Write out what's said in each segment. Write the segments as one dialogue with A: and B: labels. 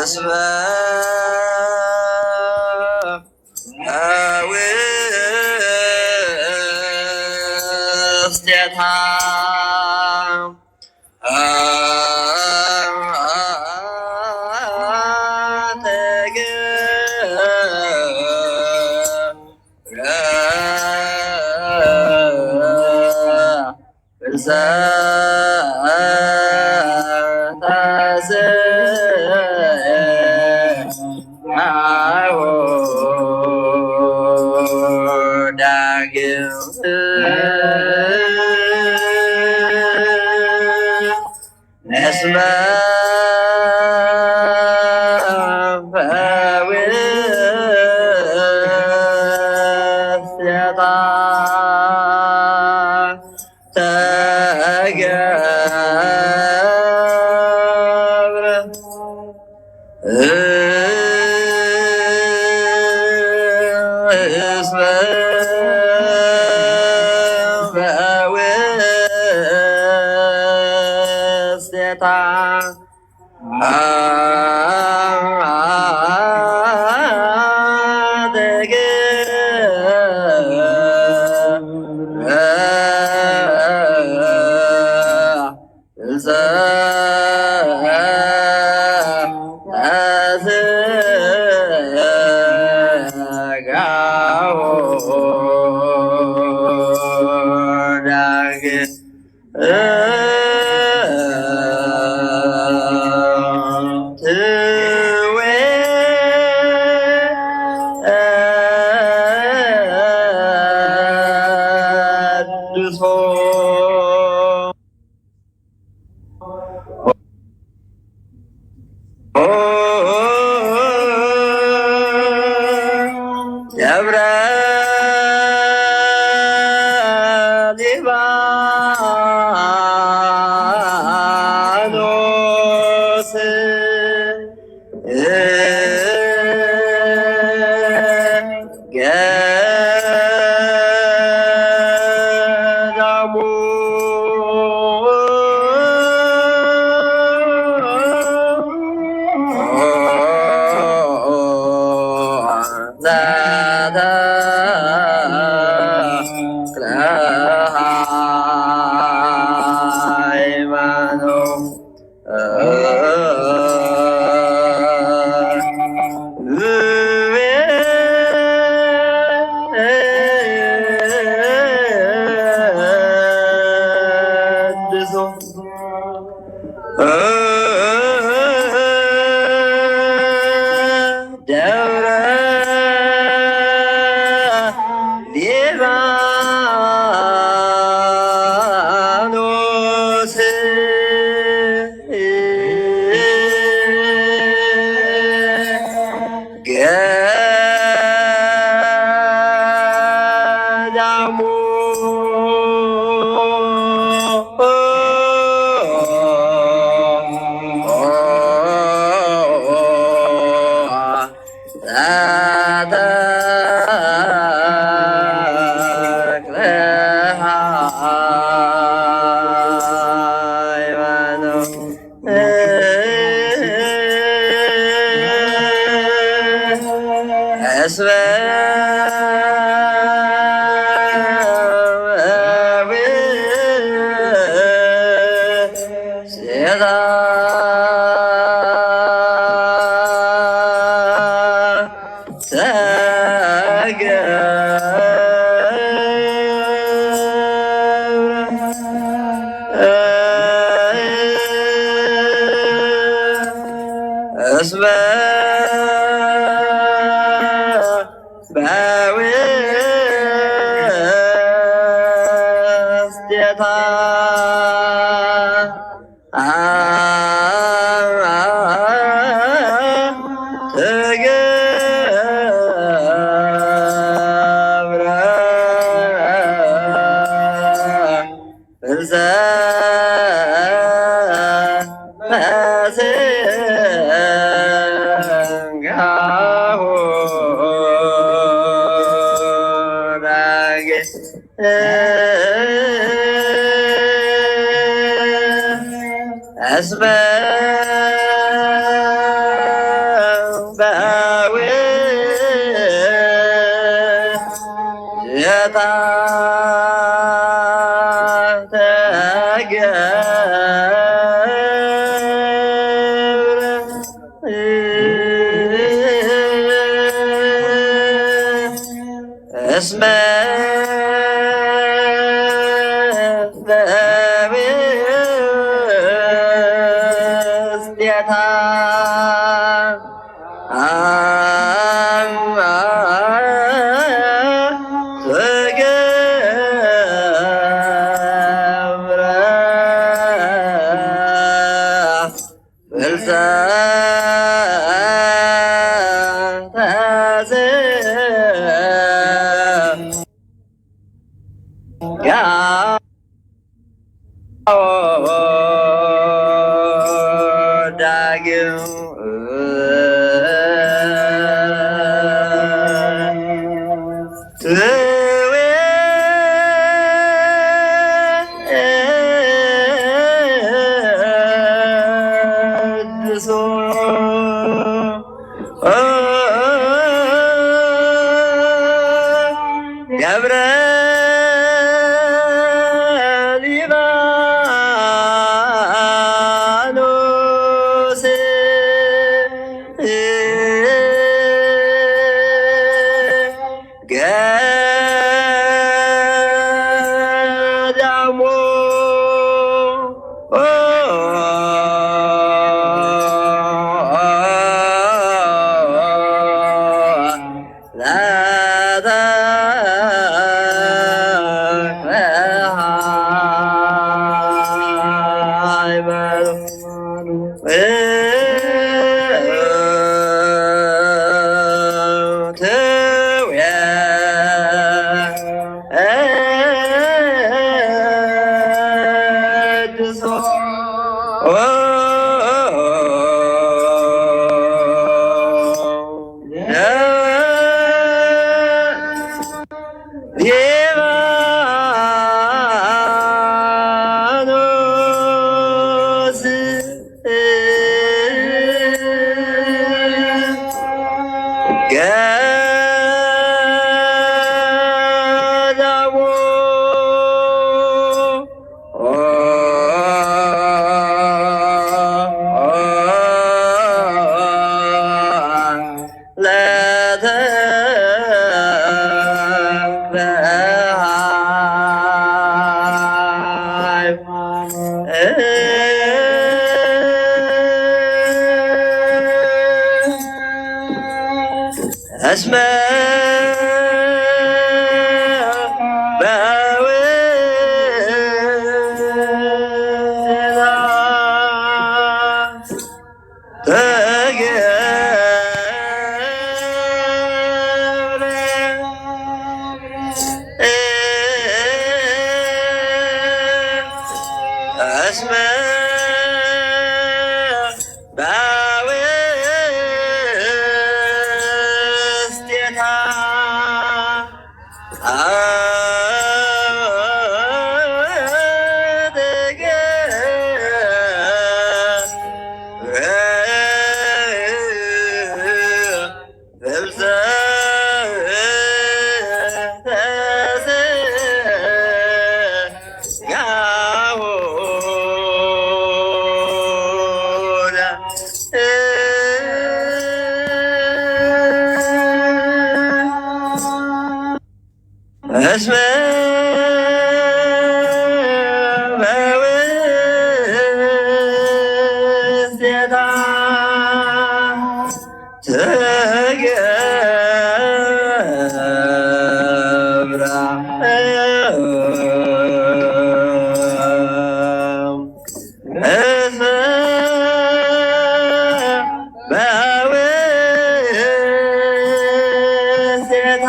A: እስመ ውስቴታ እስመ በውስቴታ ተገብረ እስመ በውስቴታ ደብረ ሊባኖስ ገዳሙ ደብረ ሊባኖስ ገዳሙ እስመ ውስቴታ እስመ በውስቴታ ተገብረ እንዘ መስንጋ ውስቴታ እስመ በውስቴታ ትገብረ ገብረ ሊባኖስ ገዳሞ ገዳሞ እስመ በውስቴታ እስመ በውስቴታ እስመ በውስቴታ ትገብራ እስመ በውስቴታ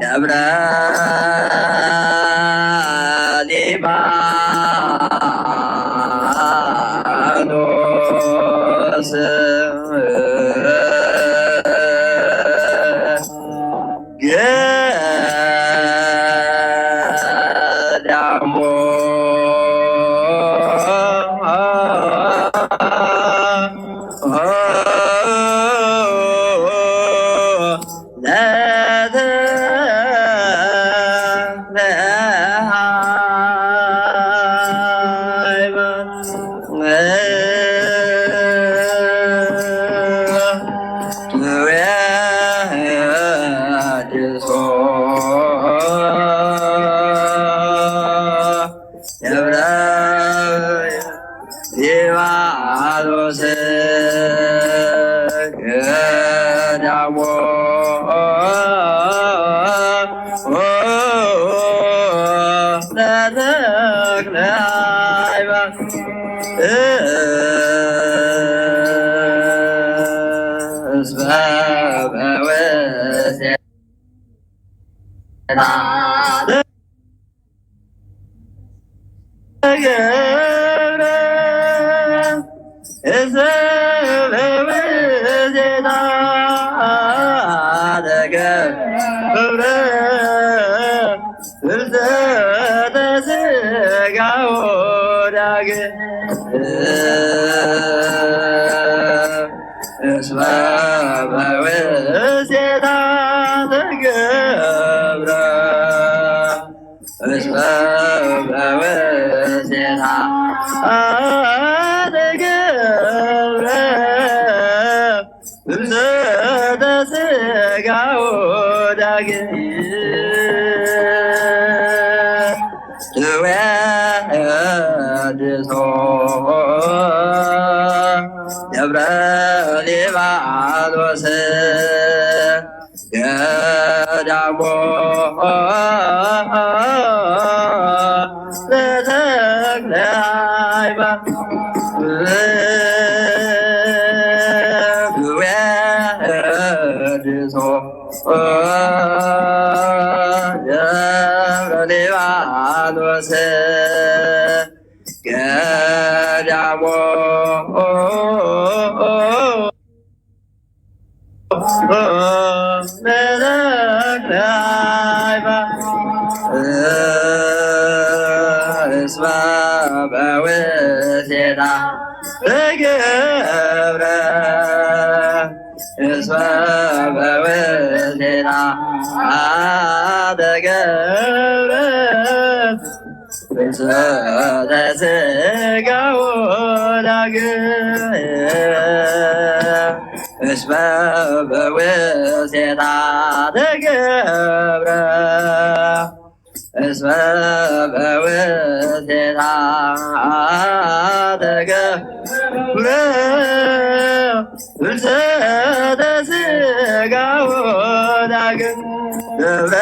A: ደብረ ሊባኖስ ገዳሙ ሊባኖስ ገዳሙ ለተክለ ሃይማኖት እስመ በውስቴታ ገብረ እስመ በውስቴታ ገብረ ፍልሰተ ሥጋ ወዳግም እስመ በውስቴታ ገብረ እስመ በውስቴታ ገብረ ፍልሰተ ሥጋ ወዳግም ትዌድሶ ደብረ ሊባኖስ ገዳሙ ለተክለ ሃይማኖት ትዌድሶ ደብረ ሊባኖስ ገዳሙ ለተክለ ሃይማኖት እስመ በውስቴታ ገብረ እስመ በውስቴታ ገብረ ፍልሰተ ሥጋ ወዳግም እስመ በውስቴታ ገብረ እስመ በውስቴታ ገብረ ፍልሰተ ሥጋ ወዳግም ደብረ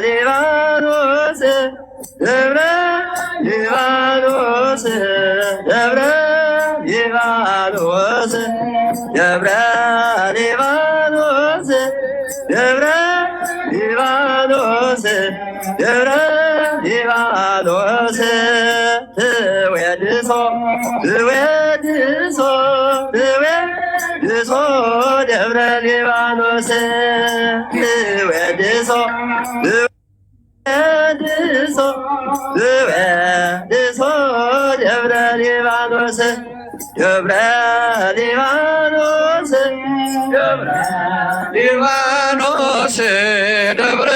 A: ሊባኖስ ደብረ ሊባኖስ ደብረ ሊባኖስ ደብረ ሊባኖስ ደብረ ሊባኖስ ደብረ ሊባኖስ ትዌድሶ ትዌድሶ ትዌድሶ ደብረ ሊባኖስ ትዌድሶ ትዌድሶ ትዌድሶ ደብረ ሊባኖስ ደብረ ሊባኖስ ደብረ ሊባኖስ ደብረ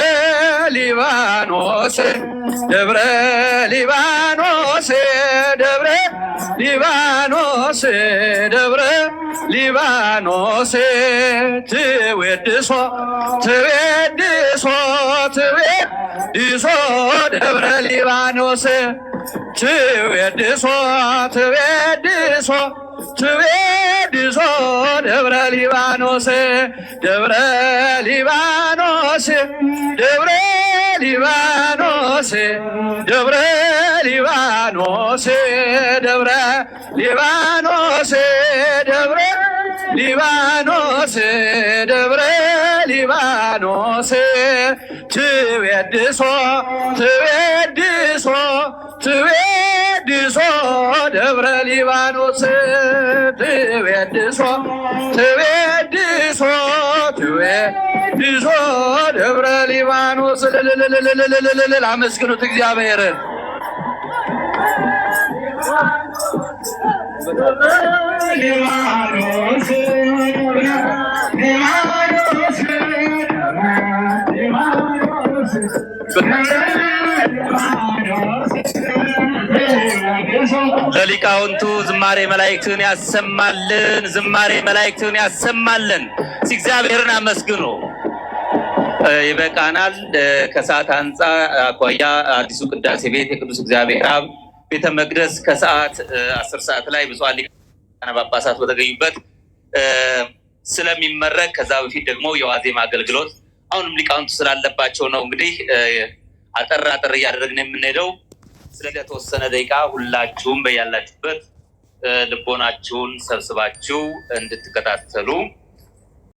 A: ሊባኖስ ደብረ ሊባኖስ ደብረ ሊባኖስ ደብረ ሊባኖስ ትዌድሶ ትዌድሶ ትዌድሶ ደብረ ሊባኖስ ትዌድሶ ትዌድሶ ትዌድሶ ደብረ ሊባኖስ ደብረ ሊባኖስ ደብረ ሊባኖስ ደብረ ሊባኖስ ደብረ ሊባኖስ ደብረ ሊባኖስ ደብረ ሊባኖስ ትቤድሶ ትቤድሶ ትቤድሶ ደብረ ሊባኖስ ትቤድሶ ትቤድሶ ትቤድሶ ደብረ ሊባኖስ አመስግኑት እግዚአብሔርን።
B: ለሊቃውንቱ ዝማሬ መላእክትን ያሰማልን፣ ዝማሬ መላእክትን ያሰማልን። እግዚአብሔርን አመስግኑ። ይበቃናል። ከሰዓት አንጻር አኳያ አዲሱ ቅዳሴ ቤት የቅዱስ እግዚአብሔር አብ ቤተ መቅደስ ከሰዓት 10 ሰዓት ላይ ብፁዓን ሊቃነ ጳጳሳት በተገኙበት ስለሚመረቅ ከዛ በፊት ደግሞ የዋዜማ አገልግሎት አሁንም ሊቃውንቱ ስላለባቸው ነው። እንግዲህ አጠር አጠር እያደረግን የምንሄደው ስለተወሰነ ደቂቃ ሁላችሁም በያላችሁበት ልቦናችሁን ሰብስባችሁ እንድትከታተሉ